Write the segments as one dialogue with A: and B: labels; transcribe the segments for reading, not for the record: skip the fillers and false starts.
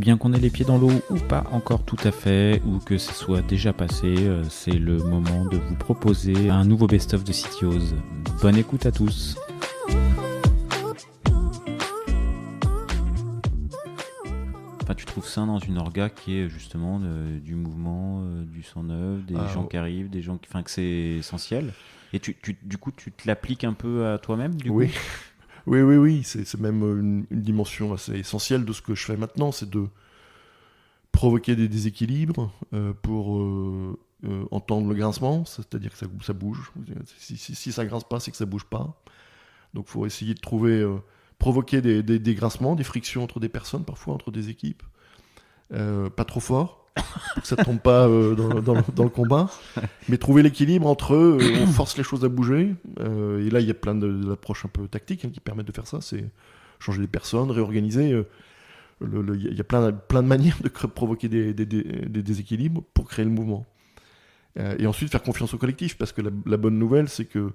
A: bien qu'on ait les pieds dans l'eau ou pas encore tout à fait, ou que ce soit déjà passé, c'est le moment de vous proposer un nouveau best-of de CTOs. Bonne écoute à tous. Enfin, tu trouves ça dans une orga qui est justement du mouvement, du 109, des gens qui arrivent, des gens qui... Enfin, que c'est essentiel. Et du coup, tu te l'appliques un peu à toi-même, du coup ?
B: Oui. C'est même une dimension assez essentielle de ce que je fais maintenant, c'est de provoquer des déséquilibres pour entendre le grincement, c'est-à-dire que ça bouge. Si ça grince pas, c'est que ça bouge pas. Donc il faut essayer de trouver, provoquer des grincements, des frictions entre des personnes, parfois entre des équipes. Pas trop fort, pour que ça ne tombe pas dans le combat, mais trouver l'équilibre entre eux, on force les choses à bouger, et là il y a plein d'approches un peu tactiques qui permettent de faire ça, c'est changer les personnes, réorganiser, il y a plein de manières de provoquer des déséquilibres pour créer le mouvement. Et ensuite faire confiance au collectif, parce que la bonne nouvelle c'est que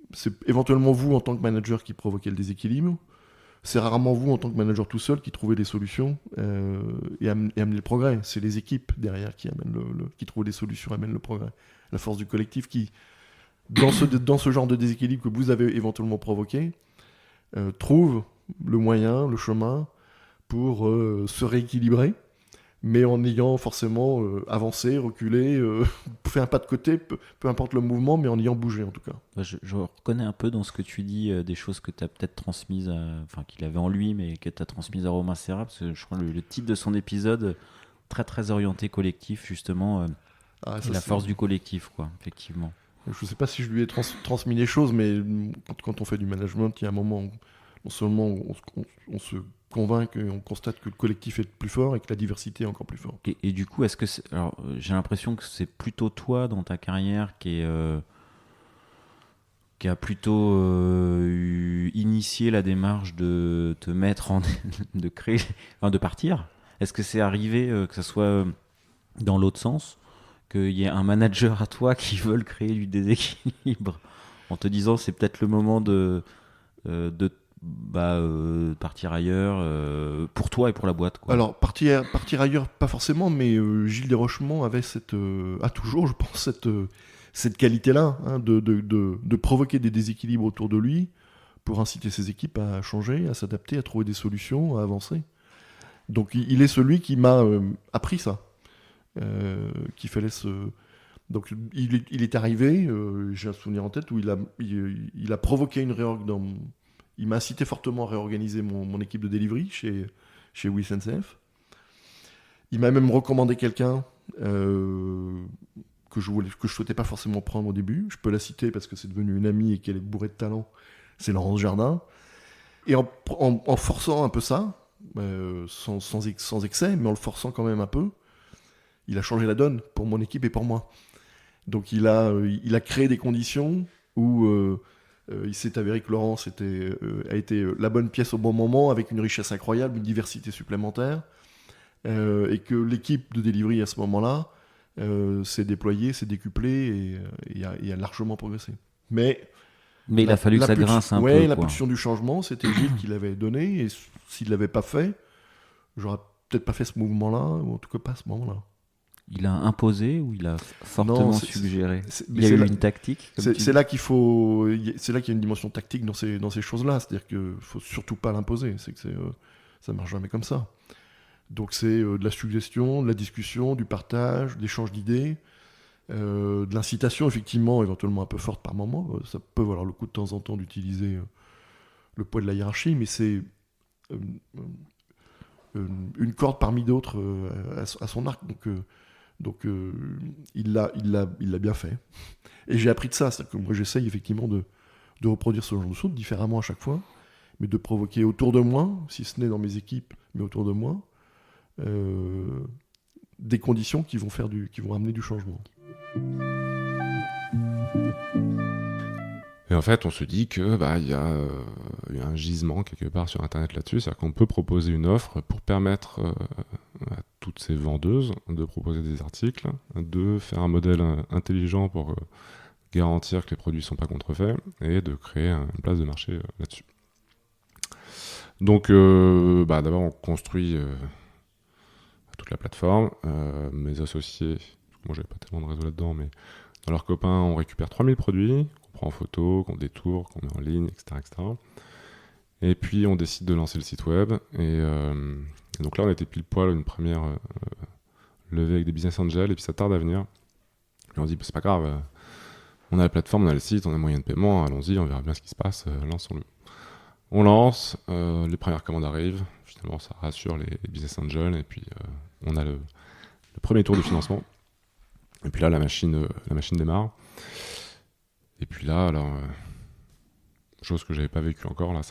B: c'est éventuellement vous en tant que manager qui provoquez le déséquilibre. C'est rarement vous, en tant que manager tout seul, qui trouvez des solutions et amenez le progrès. C'est les équipes derrière qui trouvent des solutions, amènent le progrès. La force du collectif qui, dans ce genre de déséquilibre que vous avez éventuellement provoqué, trouve le moyen, le chemin pour se rééquilibrer, mais en ayant forcément avancé, reculé, fait un pas de côté, peu importe le mouvement, mais en ayant bougé en tout cas.
A: Je reconnais un peu dans ce que tu dis des choses que tu as peut-être transmises, qu'il avait en lui, mais que tu as transmises à Romain Serra, parce que je crois le titre de son épisode, très très orienté collectif, justement, la force du collectif, quoi, effectivement.
B: Je ne sais pas si je lui ai transmis les choses, mais quand on fait du management, il y a un moment où non seulement on se convainc et on constate que le collectif est plus fort et que la diversité est encore plus forte.
A: Et du coup, est-ce que alors, j'ai l'impression que c'est plutôt toi dans ta carrière qui a plutôt initié la démarche de te mettre de créer, de partir. Est-ce que c'est arrivé que ça soit dans l'autre sens, qu'il y ait un manager à toi qui veut créer du déséquilibre en te disant c'est peut-être le moment de partir ailleurs pour toi et pour la boîte, quoi.
B: Alors partir ailleurs pas forcément, mais Gilles Desrochemont avait a toujours, je pense, cette qualité-là, de provoquer des déséquilibres autour de lui pour inciter ses équipes à changer, à s'adapter, à trouver des solutions, à avancer. Donc il est celui qui m'a appris ça, qu'il fallait se... Donc il est arrivé, j'ai un souvenir en tête où il a provoqué une réorg il m'a incité fortement à réorganiser mon équipe de delivery chez WeSNCF. Il m'a même recommandé quelqu'un que je souhaitais pas forcément prendre au début. Je peux la citer parce que c'est devenu une amie et qu'elle est bourrée de talent. C'est Laurence Jardin. Et en forçant un peu ça, sans excès, mais en le forçant quand même un peu, il a changé la donne pour mon équipe et pour moi. Donc il a créé des conditions où il s'est avéré que Laurence a été la bonne pièce au bon moment, avec une richesse incroyable, une diversité supplémentaire, et que l'équipe de delivery à ce moment-là s'est déployée, s'est décuplée et a largement progressé. Mais
A: il a fallu que ça grince un peu.
B: Oui, l'impulsion du changement, c'était Gilles qui l'avait donné, et s'il ne l'avait pas fait, j'aurais peut-être pas fait ce mouvement-là, ou en tout cas pas à ce moment-là.
A: Il a imposé ou il a fortement suggéré? Il y a eu une tactique.
B: C'est là qu'il y a une dimension tactique dans ces choses-là. C'est-à-dire qu'il ne faut surtout pas l'imposer. Ça ne marche jamais comme ça. Donc c'est de la suggestion, de la discussion, du partage, d'échange d'idées, de l'incitation, effectivement, éventuellement un peu forte par moment. Ça peut valoir le coup de temps en temps d'utiliser le poids de la hiérarchie, mais c'est une corde parmi d'autres à son arc. Donc il l'a bien fait. Et j'ai appris de ça. C'est-à-dire que moi j'essaye effectivement de reproduire ce genre de choses différemment à chaque fois, mais de provoquer autour de moi, si ce n'est dans mes équipes, mais autour de moi, des conditions qui vont amener du changement.
C: Et en fait, on se dit que il y a un gisement quelque part sur Internet là-dessus, c'est-à-dire qu'on peut proposer une offre pour permettre à toutes ces vendeuses de proposer des articles, de faire un modèle intelligent pour garantir que les produits ne sont pas contrefaits et de créer une place de marché là-dessus. Donc, d'abord, on construit toute la plateforme. Mes associés, moi, j'avais pas tellement de réseau là-dedans, mais dans leurs copains, on récupère 3000 produits qu'on prend en photo, qu'on détourne, qu'on met en ligne, etc., etc. Et puis, on décide de lancer le site web. Et donc là, on était pile poil une première levée avec des business angels, et puis ça tarde à venir. Et on se dit, c'est pas grave, on a la plateforme, on a le site, on a le moyen de paiement, allons-y, on verra bien ce qui se passe, lançons-le. On lance, les premières commandes arrivent, finalement ça rassure les business angels, et puis on a le premier tour de financement. Et puis là, la machine démarre. Et puis là, alors, chose que j'avais pas vécue encore, là,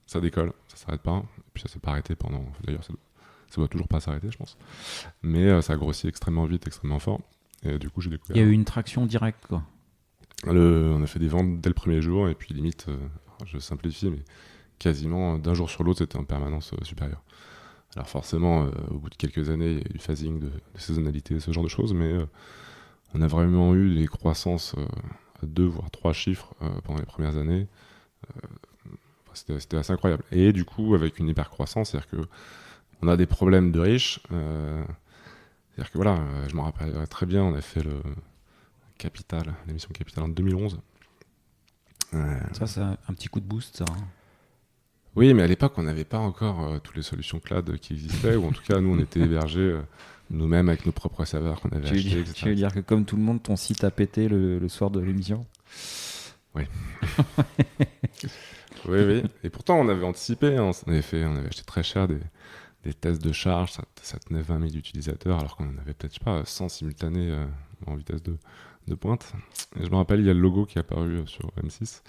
C: ça décolle, ça s'arrête pas. Et puis ça s'est pas arrêté pendant. D'ailleurs, ça doit toujours pas s'arrêter, je pense. Mais ça a grossi extrêmement vite, extrêmement fort. Et du coup, j'ai découvert.
A: Il y a eu une traction directe, quoi.
C: On a fait des ventes dès le premier jour, et puis limite, je simplifie, mais quasiment d'un jour sur l'autre, c'était en permanence supérieure. Alors forcément, au bout de quelques années, il y a eu du phasing, de saisonnalité, ce genre de choses, mais on a vraiment eu des croissances à 2 voire 3 chiffres pendant les premières années. C'était assez incroyable. Et du coup, avec une hyper croissance, c'est-à-dire que on a des problèmes de riches. C'est-à-dire que voilà, je me rappelle très bien, on a fait l'émission Capital en 2011.
A: Ça, c'est un petit coup de boost, ça.
C: Oui, mais à l'époque, on n'avait pas encore toutes les solutions cloud qui existaient, ou en tout cas, nous, on était hébergés nous-mêmes avec nos propres serveurs qu'on avait achetés, etc.
A: Tu veux dire que comme tout le monde, ton site a pété le soir de l'émission?
C: Oui. Oui. Et pourtant, on avait anticipé, hein. On avait acheté très cher des tests de charge, ça tenait 20 000 utilisateurs, alors qu'on en avait peut-être, 100 simultanés en vitesse de pointe. Et je me rappelle, il y a le logo qui est apparu sur M6.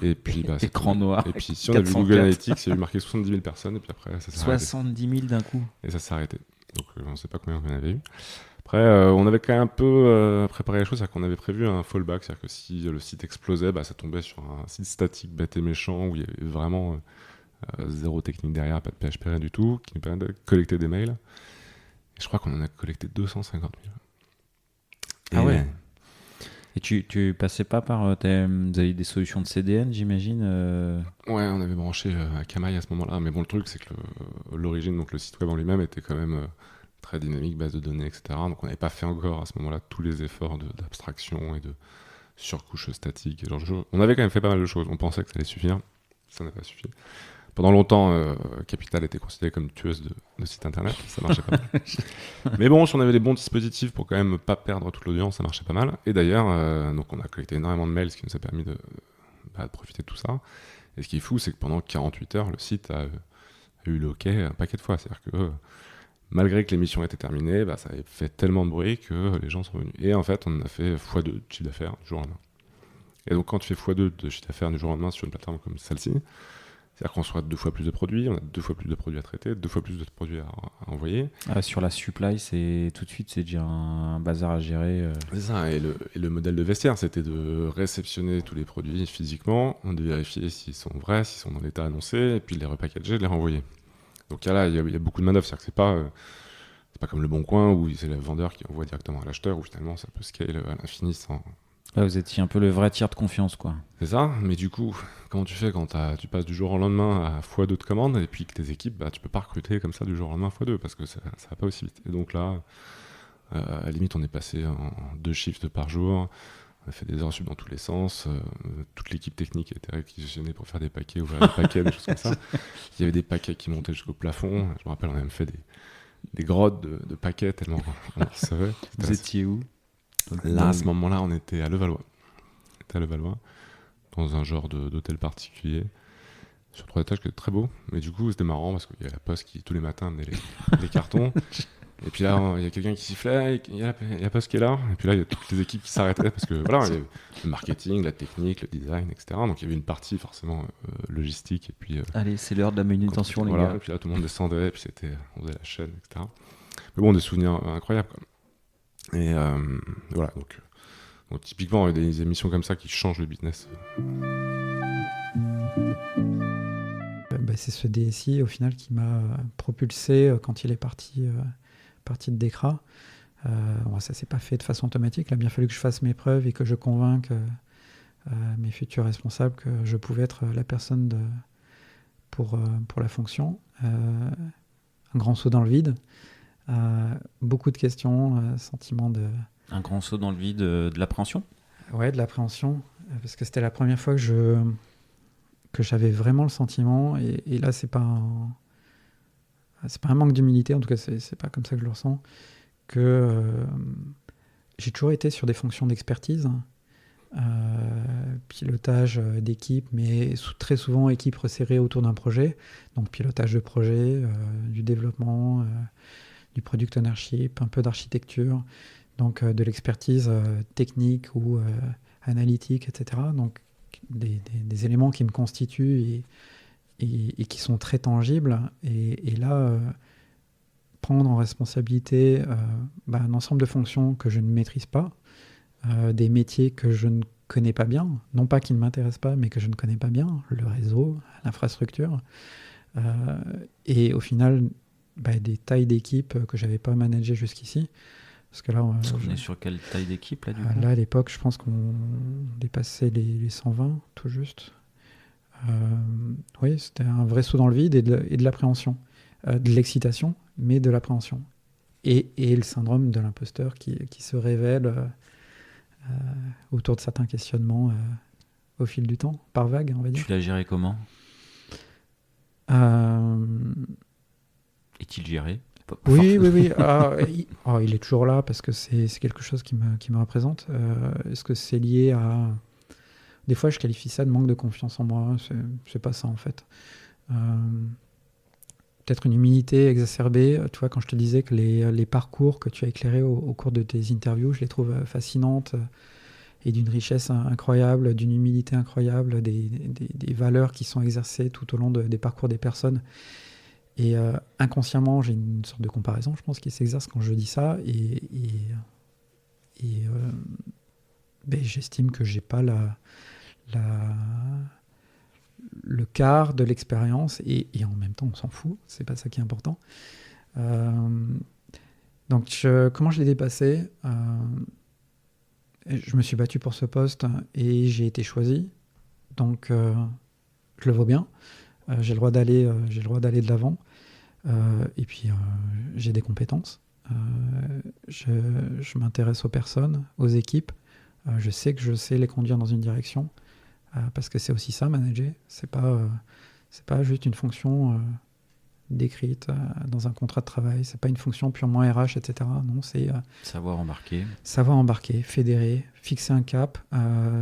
C: Et puis,
A: écran noir.
C: Et puis, si on a vu Google Analytics, il y a eu marqué 70 000 personnes, et puis après, ça s'est arrêté.
A: 70 000 d'un coup.
C: Et ça s'est arrêté. Donc, on ne sait pas combien on avait eu. Après, on avait quand même un peu préparé les choses, c'est-à-dire qu'on avait prévu un fallback, c'est-à-dire que si le site explosait, ça tombait sur un site statique bête et méchant, où il y avait vraiment zéro technique derrière, pas de PHP, rien du tout, qui nous permettait de collecter des mails. Et je crois qu'on en a collecté 250 000.
A: Ah ouais. Et tu passais pas par... vous avez des solutions de CDN, j'imagine
C: Ouais, on avait branché Akamai à ce moment-là. Mais bon, le truc, c'est que l'origine, donc le site web en lui-même, était quand même très dynamique, base de données, etc. Donc on n'avait pas fait encore à ce moment-là tous les efforts d'abstraction et de surcouche statique. On avait quand même fait pas mal de choses. On pensait que ça allait suffire. Ça n'a pas suffi. Pendant longtemps, Capital était considérée comme tueuse de sites internet, ça marchait pas mal. Mais bon, si on avait des bons dispositifs pour quand même pas perdre toute l'audience, ça marchait pas mal. Et d'ailleurs, donc on a collecté énormément de mails, ce qui nous a permis de profiter de tout ça. Et ce qui est fou, c'est que pendant 48 heures, le site a eu le OK un paquet de fois. C'est-à-dire que malgré que l'émission était terminée, ça avait fait tellement de bruit que les gens sont venus. Et en fait, on a fait x2 de chiffre d'affaires du jour au lendemain. Et donc quand tu fais x2 de chiffre d'affaires du jour au lendemain sur une plateforme comme celle-ci, c'est-à-dire qu'on reçoit 2 fois plus de produits, on a 2 fois plus de produits à traiter, 2 fois plus de produits à envoyer.
A: Sur la supply, tout de suite, c'est déjà un bazar à gérer.
C: C'est ça, et le modèle de vestiaire, c'était de réceptionner tous les produits physiquement, de vérifier s'ils sont vrais, s'ils sont dans l'état annoncé, et puis de les repackager, de les renvoyer. Donc là, il y a beaucoup de manœuvres, c'est-à-dire que c'est pas comme le Bon Coin, où c'est le vendeur qui envoie directement à l'acheteur, où finalement ça peut scale à l'infini sans...
A: Là, vous étiez un peu le vrai tiers de confiance, quoi.
C: C'est ça, mais du coup, comment tu fais quand tu passes du jour au lendemain à x2 de commandes et puis que tes équipes, tu peux pas recruter comme ça du jour au lendemain x2 parce que ça va pas aussi vite. Et donc là, à la limite, on est passé en 2 shifts par jour, on a fait des heures sub dans tous les sens, toute l'équipe technique était réquisitionnée pour faire des paquets, ouvrir des paquets, des choses comme ça. Il y avait des paquets qui montaient jusqu'au plafond, je me rappelle, on a même fait des grottes de paquets tellement on recevait.
A: Vous étiez où ?
C: Là, à ce moment-là, on était à Levallois. Dans un genre d'hôtel particulier, sur 3 étages, qui était très beau. Mais du coup, c'était marrant parce qu'il y a la poste qui, tous les matins, amenait les cartons. Et puis là, il y a quelqu'un qui sifflait, il y a la poste qui est là. Et puis là, il y a toutes les équipes qui s'arrêtaient parce que voilà, il y avait le marketing, la technique, le design, etc. Donc il y avait une partie forcément logistique. Et puis,
A: allez, c'est l'heure de la manutention, les gars.
C: Et puis là, tout le monde descendait, et puis on faisait la chaîne, etc. Mais bon, des souvenirs incroyables, quoi. Et voilà, donc typiquement, il y a des émissions comme ça qui changent le business.
D: C'est ce DSI au final qui m'a propulsé quand il est parti de Decra. Ça s'est pas fait de façon automatique. Il a bien fallu que je fasse mes preuves et que je convainque mes futurs responsables que je pouvais être la personne pour la fonction. Un grand saut dans le vide. Beaucoup de questions, sentiment de...
A: Un grand saut dans le vide de l'appréhension.
D: Ouais, de l'appréhension. Parce que c'était la première fois que j'avais vraiment le sentiment, et là, c'est pas un manque d'humilité, en tout cas, c'est pas comme ça que je le ressens, que j'ai toujours été sur des fonctions d'expertise, pilotage d'équipe, mais très souvent équipe resserrée autour d'un projet, donc pilotage de projet, du développement, du product ownership, un peu d'architecture, donc de l'expertise technique ou analytique, etc. Donc des éléments qui me constituent et qui sont très tangibles. Et là, prendre en responsabilité un ensemble de fonctions que je ne maîtrise pas, des métiers que je ne connais pas bien, non pas qui ne m'intéressent pas, mais que je ne connais pas bien, le réseau, l'infrastructure, et au final, des tailles d'équipe que je n'avais pas managées jusqu'ici. Parce que là,
A: on est sur quelle taille d'équipe là, du coup ?
D: Là, à l'époque, je pense qu'on dépassait les 120, tout juste. Oui, c'était un vrai saut dans le vide et de l'appréhension. De l'excitation, mais de l'appréhension. Et le syndrome de l'imposteur qui se révèle autour de certains questionnements au fil du temps, par vague, on va dire.
A: Tu l'as géré comment ? Est-il géré ?
D: Oui. Il est toujours là parce que c'est quelque chose qui me représente. Est-ce que c'est lié à... Des fois, je qualifie ça de manque de confiance en moi. C'est pas ça, en fait. Peut-être une humilité exacerbée. Tu vois, quand je te disais que les parcours que tu as éclairés au cours de tes interviews, je les trouve fascinantes et d'une richesse incroyable, d'une humilité incroyable, des valeurs qui sont exercées tout au long des parcours des personnes. Et inconsciemment, j'ai une sorte de comparaison, je pense, qui s'exerce quand je dis ça. J'estime que j'ai pas le quart de l'expérience, et en même temps, on s'en fout. C'est pas ça qui est important. Donc, comment je l'ai dépassé ? Je me suis battu pour ce poste et j'ai été choisi. Donc, je le vaux bien. J'ai le droit d'aller de l'avant. Et puis, j'ai des compétences. Je m'intéresse aux personnes, aux équipes. Je sais que je sais les conduire dans une direction. Parce que c'est aussi ça, manager. C'est pas juste une fonction décrite dans un contrat de travail. C'est pas une fonction purement RH, etc. Non, c'est...
A: Savoir embarquer,
D: fédérer, fixer un cap,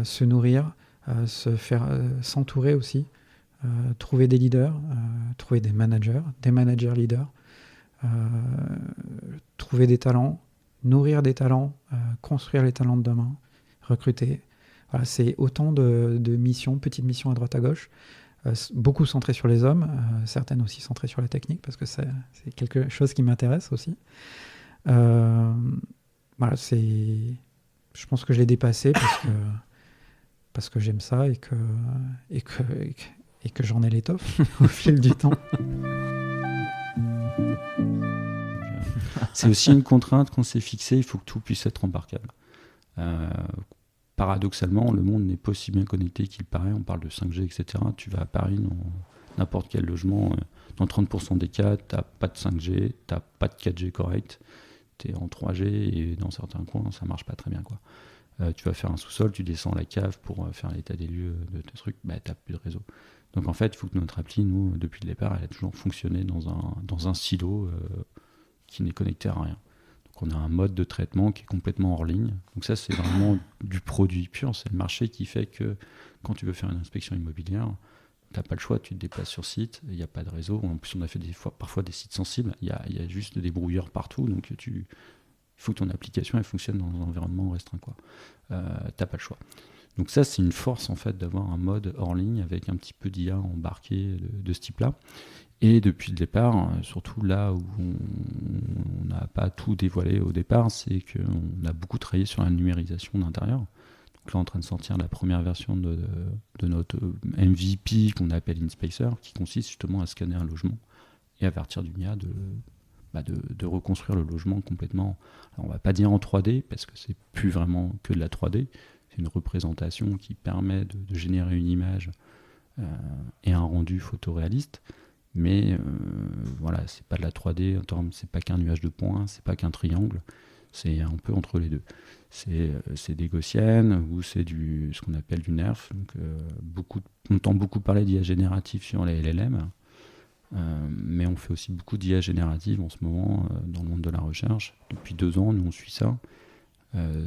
D: se nourrir, s'entourer aussi. Trouver des leaders, trouver des managers leaders, trouver des talents, nourrir des talents, construire les talents de demain, recruter. Voilà, c'est autant de missions, petites missions à droite à gauche, beaucoup centrées sur les hommes, certaines aussi centrées sur la technique, parce que c'est quelque chose qui m'intéresse aussi. Voilà, je pense que je l'ai dépassé parce que j'aime ça et que j'en ai l'étoffe au fil du temps.
E: C'est aussi une contrainte qu'on s'est fixée, il faut que tout puisse être embarquable. Paradoxalement, le monde n'est pas aussi bien connecté qu'il paraît, on parle de 5G, etc. Tu vas à Paris, dans n'importe quel logement, dans 30% des cas, tu n'as pas de 5G, tu n'as pas de 4G correct, tu es en 3G et dans certains coins, ça ne marche pas très bien, quoi. Tu vas faire un sous-sol, tu descends la cave pour faire l'état des lieux de tes trucs, tu n'as plus de réseau. Donc en fait, il faut que notre appli, nous, depuis le départ, elle a toujours fonctionné dans un silo qui n'est connecté à rien. Donc on a un mode de traitement qui est complètement hors ligne. Donc ça, c'est vraiment du produit pur. C'est le marché qui fait que quand tu veux faire une inspection immobilière, tu n'as pas le choix, tu te déplaces sur site, il n'y a pas de réseau. En plus, on a fait parfois des sites sensibles, il y a juste des brouilleurs partout, donc il faut que ton application elle fonctionne dans un environnement restreint, quoi. T'as pas le choix. Donc ça, c'est une force en fait d'avoir un mode hors ligne avec un petit peu d'IA embarqué de ce type-là. Et depuis le départ, surtout là où on n'a pas tout dévoilé au départ, c'est qu'on a beaucoup travaillé sur la numérisation d'intérieur. Donc là, on est en train de sortir la première version de notre MVP qu'on appelle InSpacer, qui consiste justement à scanner un logement et à partir d'une IA de reconstruire le logement complètement. Alors, on va pas dire en 3D, parce que c'est plus vraiment que de la 3D. C'est une représentation qui permet de générer une image et un rendu photoréaliste. Mais voilà, c'est pas de la 3D, c'est pas qu'un nuage de points, c'est pas qu'un triangle, c'est un peu entre les deux. C'est des gaussiennes ou c'est ce qu'on appelle du NERF. Donc, on entend beaucoup parler d'IA générative sur les LLM, mais on fait aussi beaucoup d'IA générative en ce moment dans le monde de la recherche. Depuis 2 ans, nous on suit ça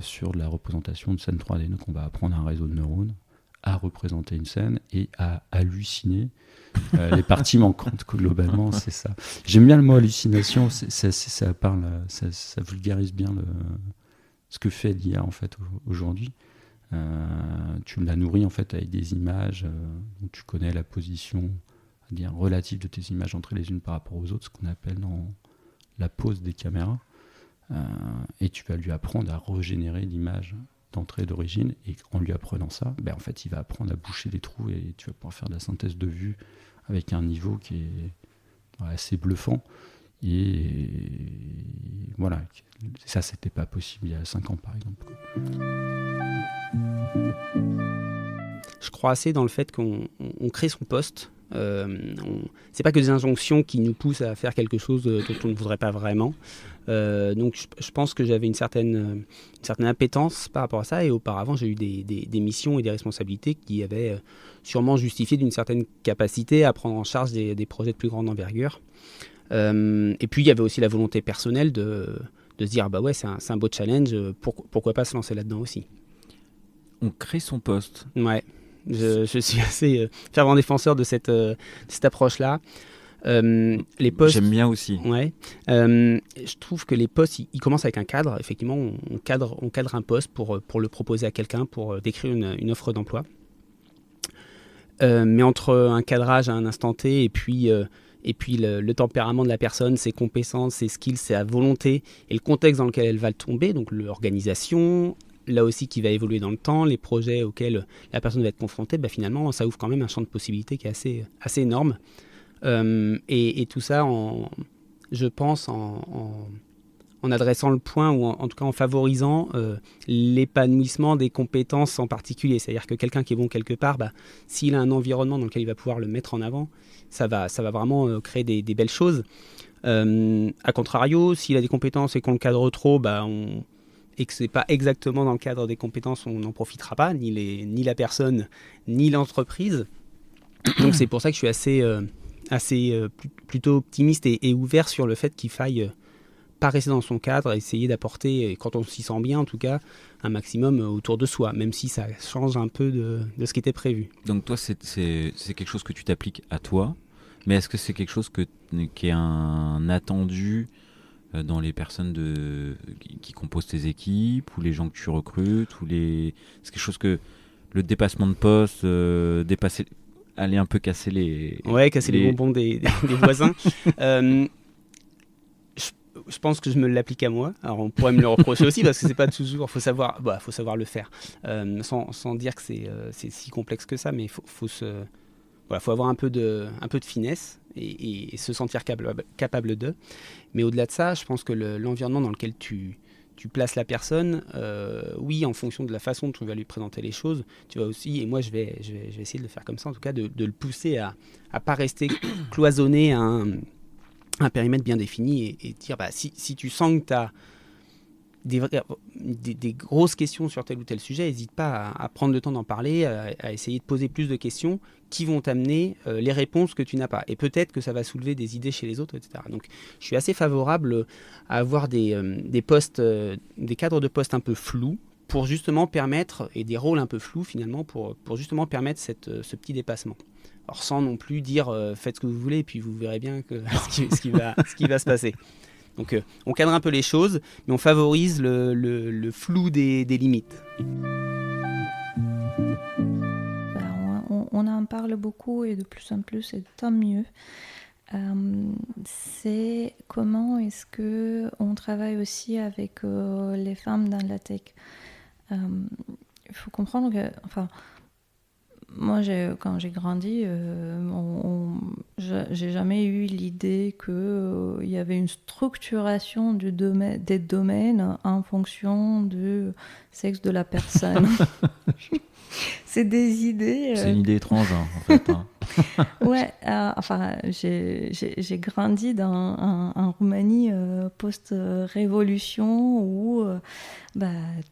E: sur de la représentation de scènes 3D. Donc on va apprendre un réseau de neurones à représenter une scène et à halluciner les parties manquantes. Globalement, c'est ça. J'aime bien le mot hallucination, ça parle, ça vulgarise bien ce que fait l'IA en fait aujourd'hui. Tu la nourris en fait avec des images dont tu connais la position, à dire relative de tes images entre les unes par rapport aux autres, ce qu'on appelle dans la pose des caméras. Et tu vas lui apprendre à régénérer l'image d'entrée d'origine, et en lui apprenant ça, en fait il va apprendre à boucher les trous et tu vas pouvoir faire de la synthèse de vue avec un niveau qui est assez bluffant. Et voilà, ça c'était pas possible il y a 5 ans par exemple.
F: Je crois assez dans le fait qu'on crée son poste. C'est pas que des injonctions qui nous poussent à faire quelque chose dont on ne voudrait pas vraiment. Donc je pense que j'avais une certaine appétence par rapport à ça, et auparavant j'ai eu des missions et des responsabilités qui avaient sûrement justifié d'une certaine capacité à prendre en charge des projets de plus grande envergure. Et puis il y avait aussi la volonté personnelle de se dire c'est un beau challenge, pourquoi pas se lancer là-dedans aussi.
A: On crée son poste.
F: Ouais. Je suis assez fervent défenseur de cette approche-là. Les postes,
A: j'aime bien aussi.
F: Ouais. Je trouve que les postes, ils commencent avec un cadre. Effectivement, on cadre un poste pour le proposer à quelqu'un, pour décrire une offre d'emploi. Mais entre un cadrage à un instant T et puis le tempérament de la personne, ses compétences, ses skills, sa volonté et le contexte dans lequel elle va tomber, donc l'organisation, là aussi qui va évoluer dans le temps, les projets auxquels la personne va être confrontée, finalement ça ouvre quand même un champ de possibilités qui est assez énorme. Et tout ça, je pense, en adressant le point, ou en tout cas en favorisant l'épanouissement des compétences en particulier. C'est-à-dire que quelqu'un qui est bon quelque part, s'il a un environnement dans lequel il va pouvoir le mettre en avant, ça va vraiment créer des belles choses. A contrario, s'il a des compétences et qu'on le cadre trop, et que ce n'est pas exactement dans le cadre des compétences, on n'en profitera pas, ni la personne, ni l'entreprise. Donc c'est pour ça que je suis plutôt optimiste et ouvert sur le fait qu'il faille pas rester dans son cadre, essayer d'apporter, quand on s'y sent bien en tout cas, un maximum autour de soi, même si ça change un peu de ce qui était prévu.
A: Donc toi, c'est quelque chose que tu t'appliques à toi, mais est-ce que c'est quelque chose qui est un attendu dans les personnes qui composent tes équipes, ou les gens que tu recrutes, c'est quelque chose que le dépassement de poste, aller un peu casser les
F: bonbons des voisins. Je pense que je me l'applique à moi. Alors on pourrait me le reprocher aussi, parce que c'est pas toujours. Faut savoir le faire, sans dire que c'est si complexe que ça, mais faut avoir un peu de finesse et se sentir capable de. Mais au-delà de ça, je pense que l'environnement dans lequel tu places la personne, oui, en fonction de la façon dont tu vas lui présenter les choses, tu vas aussi, et moi je vais essayer de le faire comme ça, en tout cas, de le pousser à pas rester cloisonné à un périmètre bien défini, et dire, si tu sens que tu as des grosses questions sur tel ou tel sujet, n'hésite pas à prendre le temps d'en parler, à essayer de poser plus de questions qui vont t'amener les réponses que tu n'as pas. Et peut-être que ça va soulever des idées chez les autres, etc. Donc je suis assez favorable à avoir des postes, des cadres de postes un peu flous, pour justement permettre, et des rôles un peu flous finalement, pour justement permettre ce petit dépassement. Alors sans non plus dire faites ce que vous voulez, et puis vous verrez bien ce qui va se passer. Donc on cadre un peu les choses, mais on favorise le flou des limites.
G: On en parle beaucoup, et de plus en plus, et tant mieux. C'est comment est-ce qu'on travaille aussi avec les femmes dans la tech. Il faut comprendre que, Moi, quand j'ai grandi, j'ai jamais eu l'idée qu'il y avait une structuration des domaines en fonction du sexe de la personne. C'est des idées.
A: C'est une idée étrange, hein, en fait. Hein.
G: Ouais, enfin, j'ai grandi en Roumanie post-révolution où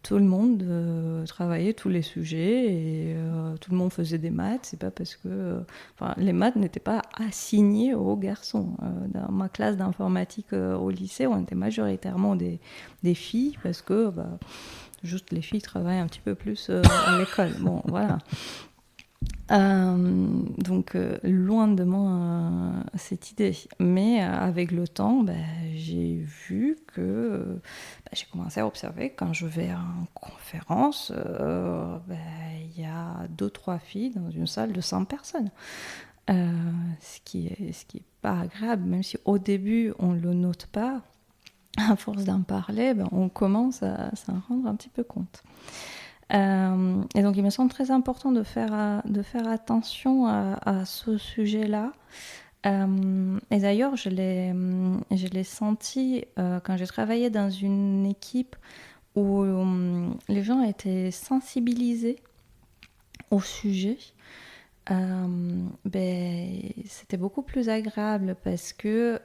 G: tout le monde travaillait tous les sujets et tout le monde faisait des maths. C'est pas parce que les maths n'étaient pas assignées aux garçons. Dans ma classe d'informatique au lycée, on était majoritairement des filles parce que juste les filles travaillent un petit peu plus à l'école. Bon, voilà. Donc, loin de moi cette idée. Mais avec le temps, j'ai vu que j'ai commencé à observer quand je vais en conférence, il y a 2-3 filles dans une salle de 100 personnes. Ce qui est pas agréable, même si au début on le note pas. À force d'en parler, on commence à s'en rendre un petit peu compte. Et donc, il me semble très important de faire attention à ce sujet-là. Et d'ailleurs, je l'ai senti quand j'ai travaillé dans une équipe où les gens étaient sensibilisés au sujet. C'était beaucoup plus agréable parce que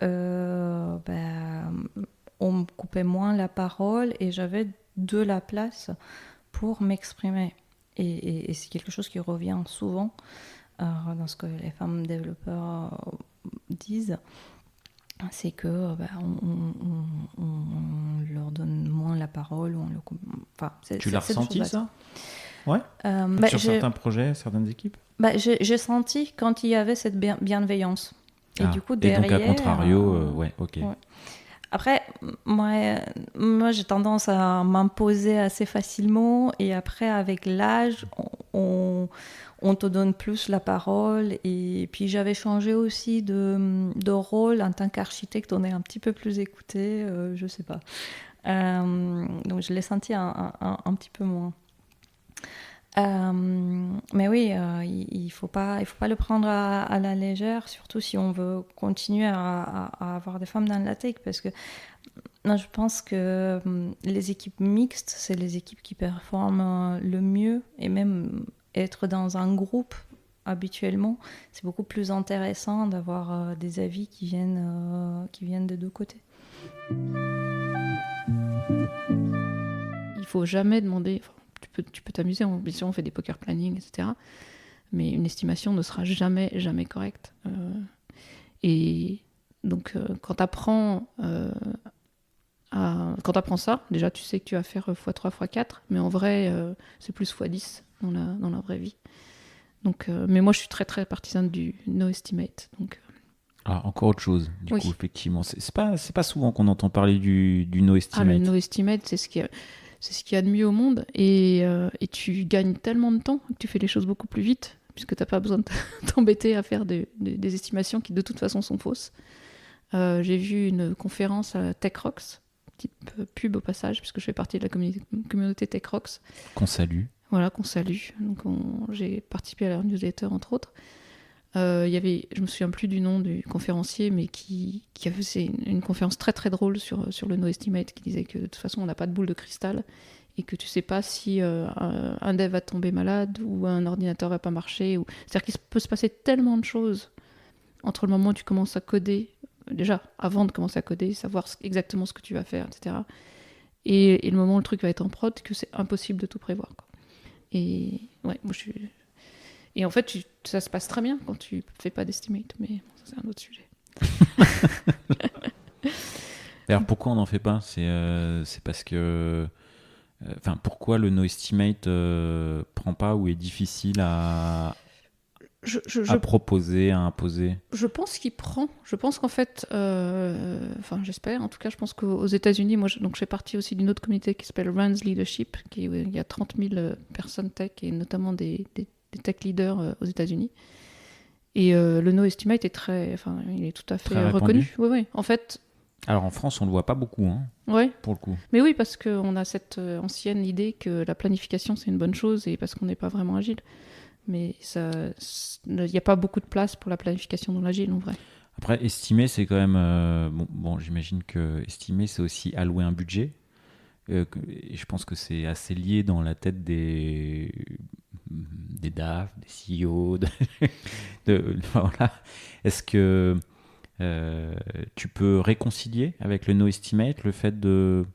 G: on me coupait moins la parole et j'avais de la place pour m'exprimer. Et c'est quelque chose qui revient souvent dans ce que les femmes développeurs disent, c'est que on leur donne moins la parole.
A: Tu l'as ressenti, ça ? Ouais. Sur certains projets, certaines équipes ?
G: J'ai senti quand il y avait cette bienveillance. Et du coup, derrière...
A: Et donc, à contrario, ouais, ok.
G: Ouais. Après, moi, j'ai tendance à m'imposer assez facilement. Et après, avec l'âge, on te donne plus la parole. Et puis, j'avais changé aussi de rôle en tant qu'architecte. On est un petit peu plus écouté, je sais pas. Donc, je l'ai senti un petit peu moins. Mais oui, il faut pas le prendre à la légère, surtout si on veut continuer à avoir des femmes dans la tech, parce que je pense que les équipes mixtes, c'est les équipes qui performent le mieux, et même être dans un groupe habituellement, c'est beaucoup plus intéressant d'avoir des avis qui viennent des deux côtés.
H: Il faut jamais demander... Tu peux t'amuser, bien sûr on fait des poker planning, etc. Mais une estimation ne sera jamais correcte. Et donc quand tu apprends ça, déjà tu sais que tu vas faire x3, x4, mais en vrai c'est plus x10 dans la vraie vie. Donc, mais moi je suis très très partisane du no estimate. Donc,
A: encore autre chose, du coup, effectivement. C'est pas souvent qu'on entend parler du no estimate.
H: Le no estimate, c'est ce qu'il y a de mieux au monde, et tu gagnes tellement de temps que tu fais les choses beaucoup plus vite, puisque tu n'as pas besoin de t'embêter à faire des estimations qui de toute façon sont fausses. J'ai vu une conférence à Tech Rocks, petite pub au passage, puisque je fais partie de la communauté Tech Rocks. Qu'on salue. Voilà, qu'on salue. Donc j'ai participé à leur newsletter, entre autres. Je me souviens plus du nom du conférencier, mais qui a fait une conférence très très drôle sur le no estimate, qui disait que de toute façon on n'a pas de boule de cristal et que tu sais pas si un dev va tomber malade ou un ordinateur va pas marcher. C'est-à-dire qu'il peut se passer tellement de choses entre le moment où tu commences à coder, déjà avant de commencer à coder, savoir exactement ce que tu vas faire, etc. Et le moment où le truc va être en prod, que c'est impossible de tout prévoir, quoi. Et ouais, moi je suis... Et en fait, ça se passe très bien quand tu fais pas d'estimate, mais bon, ça c'est un autre sujet.
A: Alors pourquoi on n'en fait pas ? C'est parce que... pourquoi le no estimate prend pas ou est difficile à proposer, à imposer ?
H: Je pense qu'il prend. Je pense qu'en fait... j'espère. En tout cas, je pense qu'aux États-Unis, moi, je fais partie aussi d'une autre communauté qui s'appelle Rand's Leadership, il y a 30 000 personnes tech, et notamment des tech leaders aux États-Unis. Et le no estimate est il est tout à fait reconnu. Oui. En fait.
A: Alors en France, on le voit pas beaucoup, hein.
H: Ouais.
A: Pour le coup.
H: Mais oui, parce qu'on a cette ancienne idée que la planification c'est une bonne chose et parce qu'on n'est pas vraiment agile. Mais il n'y a pas beaucoup de place pour la planification dans l'agile en vrai.
A: Après, estimer, c'est quand même... bon, j'imagine que estimer, c'est aussi allouer un budget. Et je pense que c'est assez lié dans la tête des DAF, des CEO. Voilà. Est-ce que tu peux réconcilier avec le no estimate le fait de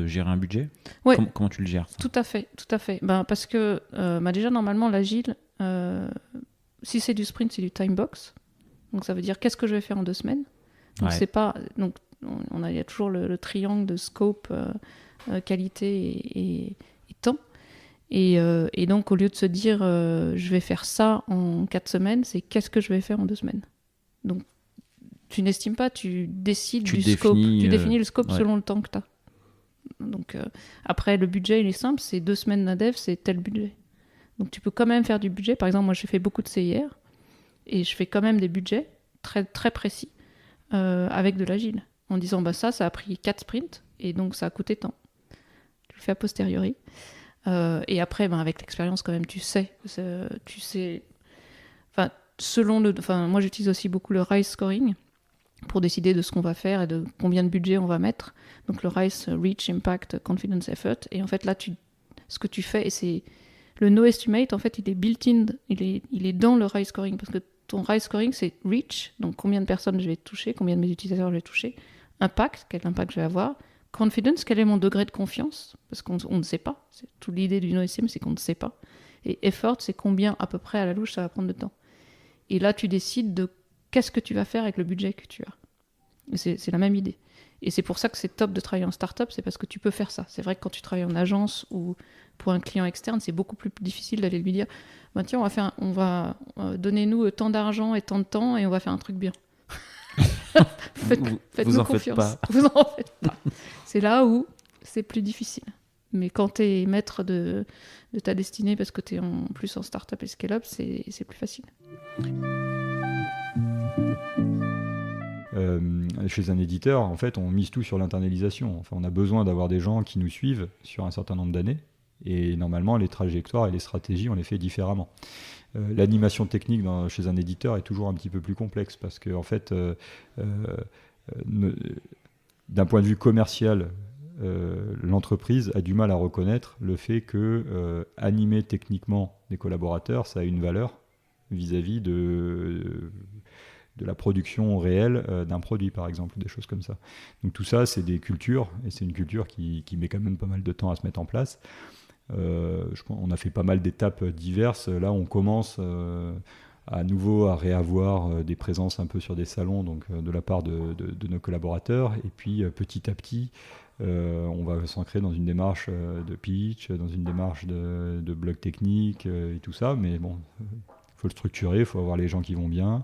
A: gérer un budget?
H: Ouais.
A: Comment tu le gères, ça?
H: Tout à fait. Parce que déjà normalement l'agile, si c'est du sprint, c'est du time box. Donc ça veut dire qu'est-ce que je vais faire en 2 semaines. Donc c'est pas donc il y a toujours le triangle de scope, qualité et temps. Et donc, au lieu de se dire je vais faire ça en 4 semaines, c'est qu'est-ce que je vais faire en 2 semaines. Donc, tu n'estimes pas, tu décides du scope. Tu définis le scope selon le temps que tu as. Donc, après, le budget, il est simple, c'est 2 semaines d'un dev, c'est tel budget. Donc, tu peux quand même faire du budget. Par exemple, moi, j'ai fait beaucoup de CIR et je fais quand même des budgets très, très précis avec de l'agile. En disant, ça a pris 4 sprints et donc ça a coûté tant. Tu le fais a posteriori. Et après, avec l'expérience, quand même, tu sais. Moi, j'utilise aussi beaucoup le RISE scoring pour décider de ce qu'on va faire et de combien de budget on va mettre. Donc, le RISE, Reach, Impact, Confidence, Effort. Et en fait, là, ce que tu fais, et c'est le no estimate, en fait, il est built-in, il est dans le RISE scoring. Parce que ton RISE scoring, c'est Reach, donc combien de personnes je vais toucher, combien de mes utilisateurs je vais toucher. Impact, quel impact je vais avoir. Confidence, quel est mon degré de confiance? Parce qu'on ne sait pas. C'est toute l'idée du no-estimate, c'est qu'on ne sait pas. Et effort, c'est combien à peu près à la louche ça va prendre de temps. Et là, tu décides de qu'est-ce que tu vas faire avec le budget que tu as. Et c'est la même idée. Et c'est pour ça que c'est top de travailler en start-up, c'est parce que tu peux faire ça. C'est vrai que quand tu travailles en agence ou pour un client externe, c'est beaucoup plus difficile d'aller lui dire tiens, on va donner-nous tant d'argent et tant de temps et on va faire un truc bien. Faites-nous confiance. Vous en faites pas. C'est là où c'est plus difficile. Mais quand tu es maître de ta destinée, parce que tu es en plus en start-up et scale-up, c'est plus facile.
I: Chez un éditeur, en fait, on mise tout sur l'internalisation. Enfin, on a besoin d'avoir des gens qui nous suivent sur un certain nombre d'années. Et normalement, les trajectoires et les stratégies, on les fait différemment. L'animation technique chez un éditeur est toujours un petit peu plus complexe parce que, en fait, d'un point de vue commercial, l'entreprise a du mal à reconnaître le fait que animer techniquement des collaborateurs, ça a une valeur vis-à-vis de la production réelle d'un produit, par exemple, des choses comme ça. Donc tout ça, c'est des cultures, et c'est une culture qui met quand même pas mal de temps à se mettre en place. On a fait pas mal d'étapes diverses. Là, on commence à nouveau à réavoir des présences un peu sur des salons, donc de la part de nos collaborateurs. Et puis, petit à petit, on va s'ancrer dans une démarche de pitch, dans une démarche de blog technique et tout ça. Mais bon, il faut le structurer, il faut avoir les gens qui vont bien.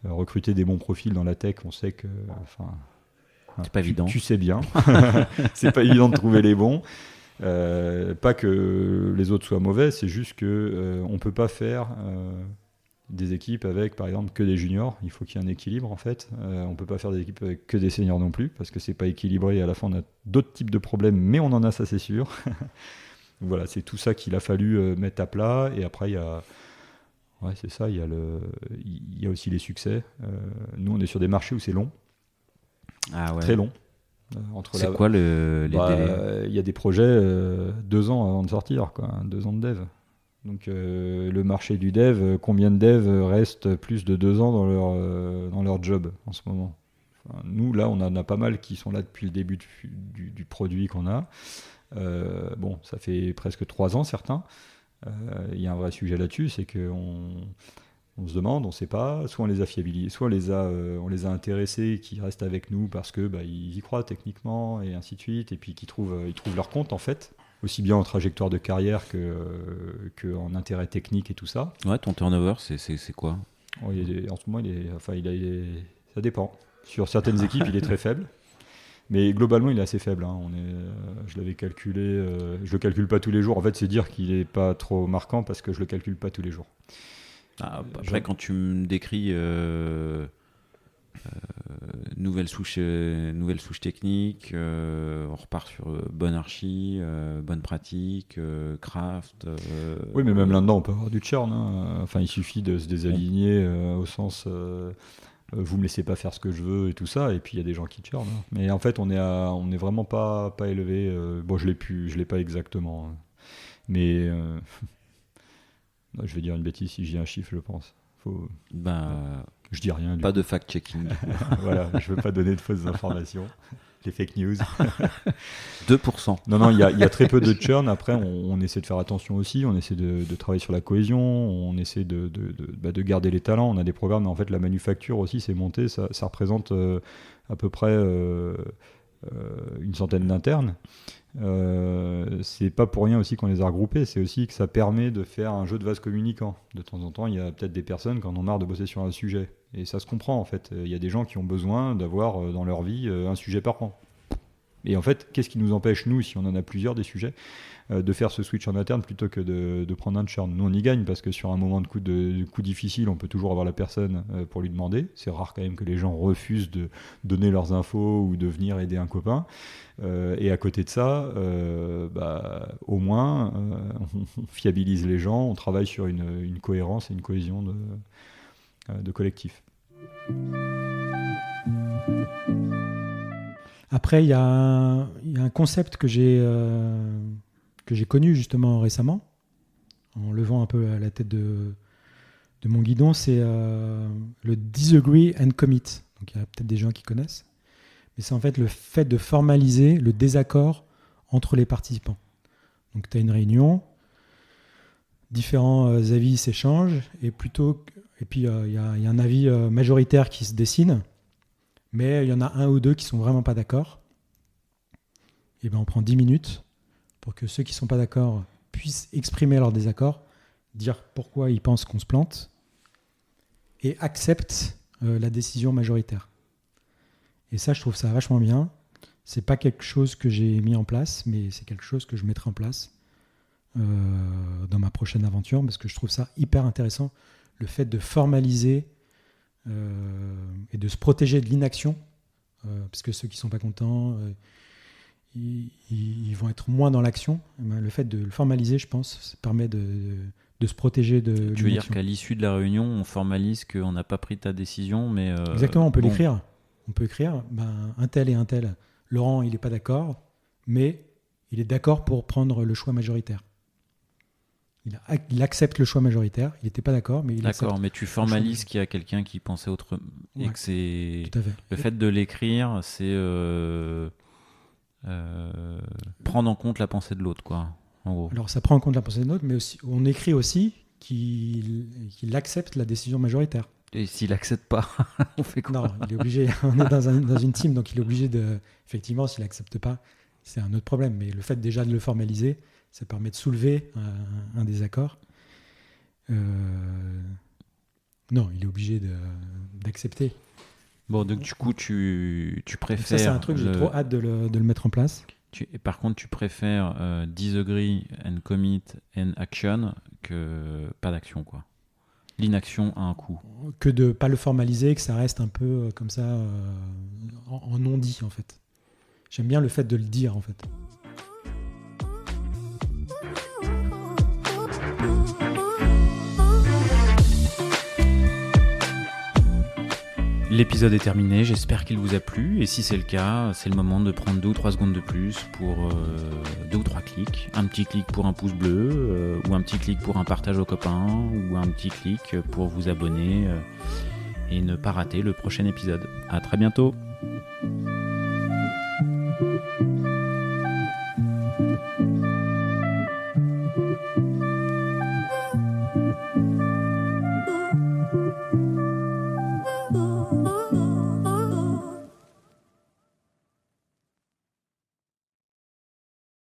I: Recruter des bons profils dans la tech, on sait que...
A: c'est pas évident.
I: Tu sais bien. C'est pas évident de trouver les bons. Pas que les autres soient mauvais, c'est juste que on peut pas faire des équipes avec, par exemple, que des juniors. Il faut qu'il y ait un équilibre, en fait. On peut pas faire des équipes avec que des seniors non plus, parce que c'est pas équilibré. Et à la fin, on a d'autres types de problèmes, mais on en a, ça c'est sûr. Voilà, c'est tout ça qu'il a fallu mettre à plat. Et après, il y a... Ouais, c'est ça, il y a aussi les succès. Nous, on est sur des marchés où c'est long.
A: Ah ouais.
I: Très long.
A: C'est quoi les délais?
I: Il y a des projets 2 ans avant de sortir, 2 ans de dev. Donc le marché du dev, combien de devs restent plus de 2 ans dans leur job en ce moment? Enfin, nous, là, on en a pas mal qui sont là depuis le début du produit qu'on a. Bon, ça fait presque 3 ans, certains. Il y a un vrai sujet là-dessus, c'est qu'on se demande, on ne sait pas, soit on les a fiabilisés, soit on les a intéressés, qui restent avec nous parce que ils y croient techniquement et ainsi de suite, et puis ils trouvent leur compte en fait, aussi bien en trajectoire de carrière que en intérêt technique et tout ça.
A: Ouais, ton turnover, c'est quoi?
I: En ce moment, ça dépend. Sur certaines équipes, il est très faible. Mais globalement, il est assez faible. Je l'avais calculé. Je le calcule pas tous les jours. En fait, c'est dire qu'il est pas trop marquant parce que je le calcule pas tous les jours.
A: Après, quand tu me décris Nouvelle souche technique, on repart sur bonne archi, bonne pratique, craft.
I: Oui, mais même là-dedans, on peut avoir du churn. Hein. Enfin, il suffit de se désaligner au sens vous me laissez pas faire ce que je veux et tout ça, et puis il y a des gens qui churnent. Hein. Mais en fait, on est vraiment pas élevé. Bon, je l'ai pas exactement. Hein. Mais je vais dire une bêtise si je dis un chiffre, je pense. Je dis rien.
A: Pas de fact-checking.
I: Voilà, je veux pas donner de fausses informations. Les fake news.
A: 2%.
I: Non, il y a très peu de churn. Après, on essaie de faire attention aussi. On essaie de travailler sur la cohésion. On essaie de garder les talents. On a des programmes. Mais en fait, la manufacture aussi, c'est monté. Ça représente à peu près une centaine d'internes. C'est pas pour rien aussi qu'on les a regroupés. C'est aussi que ça permet de faire un jeu de vase communicant. De temps en temps, il y a peut-être des personnes qui en ont marre de bosser sur un sujet. Et ça se comprend en fait. Il y a des gens qui ont besoin d'avoir dans leur vie un sujet par an. Et en fait, qu'est-ce qui nous empêche, nous, si on en a plusieurs des sujets, de faire ce switch en interne plutôt que de prendre un churn? Nous, on y gagne parce que sur un moment de coup difficile, on peut toujours avoir la personne pour lui demander. C'est rare quand même que les gens refusent de donner leurs infos ou de venir aider un copain. Et à côté de ça, au moins, on fiabilise les gens, on travaille sur une cohérence et une cohésion de collectif.
J: Après, il y a un concept que j'ai connu justement récemment, en levant un peu la tête de mon guidon, c'est le disagree and commit. Donc il y a peut-être des gens qui connaissent. Mais c'est en fait le fait de formaliser le désaccord entre les participants. Donc tu as une réunion, différents avis s'échangent, et puis il y a un avis majoritaire qui se dessine, mais il y en a un ou deux qui sont vraiment pas d'accord. Et ben on prend 10 minutes pour que ceux qui sont pas d'accord puissent exprimer leur désaccord, dire pourquoi ils pensent qu'on se plante, et acceptent la décision majoritaire. Et ça, je trouve ça vachement bien. C'est pas quelque chose que j'ai mis en place, mais c'est quelque chose que je mettrai en place dans ma prochaine aventure, parce que je trouve ça hyper intéressant, le fait de formaliser et de se protéger de l'inaction, parce que ceux qui sont pas contents, ils vont être moins dans l'action. Le fait de le formaliser, je pense, ça permet de se protéger de l'inaction.
A: Tu veux dire qu'à l'issue de la réunion, on formalise qu'on n'a pas pris ta décision, mais...
J: Exactement, on peut l'écrire. On peut écrire, un tel et un tel. Laurent, il n'est pas d'accord, mais il est d'accord pour prendre le choix majoritaire. Il accepte le choix majoritaire. Il n'était pas d'accord, mais il accepte. D'accord,
A: mais tu formalises qu'il y a quelqu'un qui pensait autrement.
J: Ouais,
A: et que c'est...
J: Tout à fait.
A: Le fait de l'écrire, c'est prendre en compte la pensée de l'autre, quoi, en gros.
J: Alors, ça prend en compte la pensée de l'autre, mais aussi, on écrit aussi qu'il accepte la décision majoritaire.
A: Et s'il n'accepte pas, on fait quoi?
J: Non, il est obligé. On est dans une team, donc il est obligé de... Effectivement, s'il n'accepte pas, c'est un autre problème. Mais le fait déjà de le formaliser, ça permet de soulever un désaccord. Non, il est obligé d'accepter.
A: Bon, donc du coup, tu préfères...
J: Ça, c'est un truc, j'ai trop hâte de le mettre en place.
A: Et par contre, tu préfères disagree and commit and action que pas d'action, quoi. L'inaction a un coût.
J: Que de ne pas le formaliser, que ça reste un peu comme ça, en non-dit, en fait. J'aime bien le fait de le dire, en fait.
A: L'épisode est terminé, j'espère qu'il vous a plu, et si c'est le cas, c'est le moment de prendre 2 ou 3 secondes de plus pour 2 ou 3 clics. Un petit clic pour un pouce bleu, ou un petit clic pour un partage aux copains, ou un petit clic pour vous abonner et ne pas rater le prochain épisode. À très bientôt.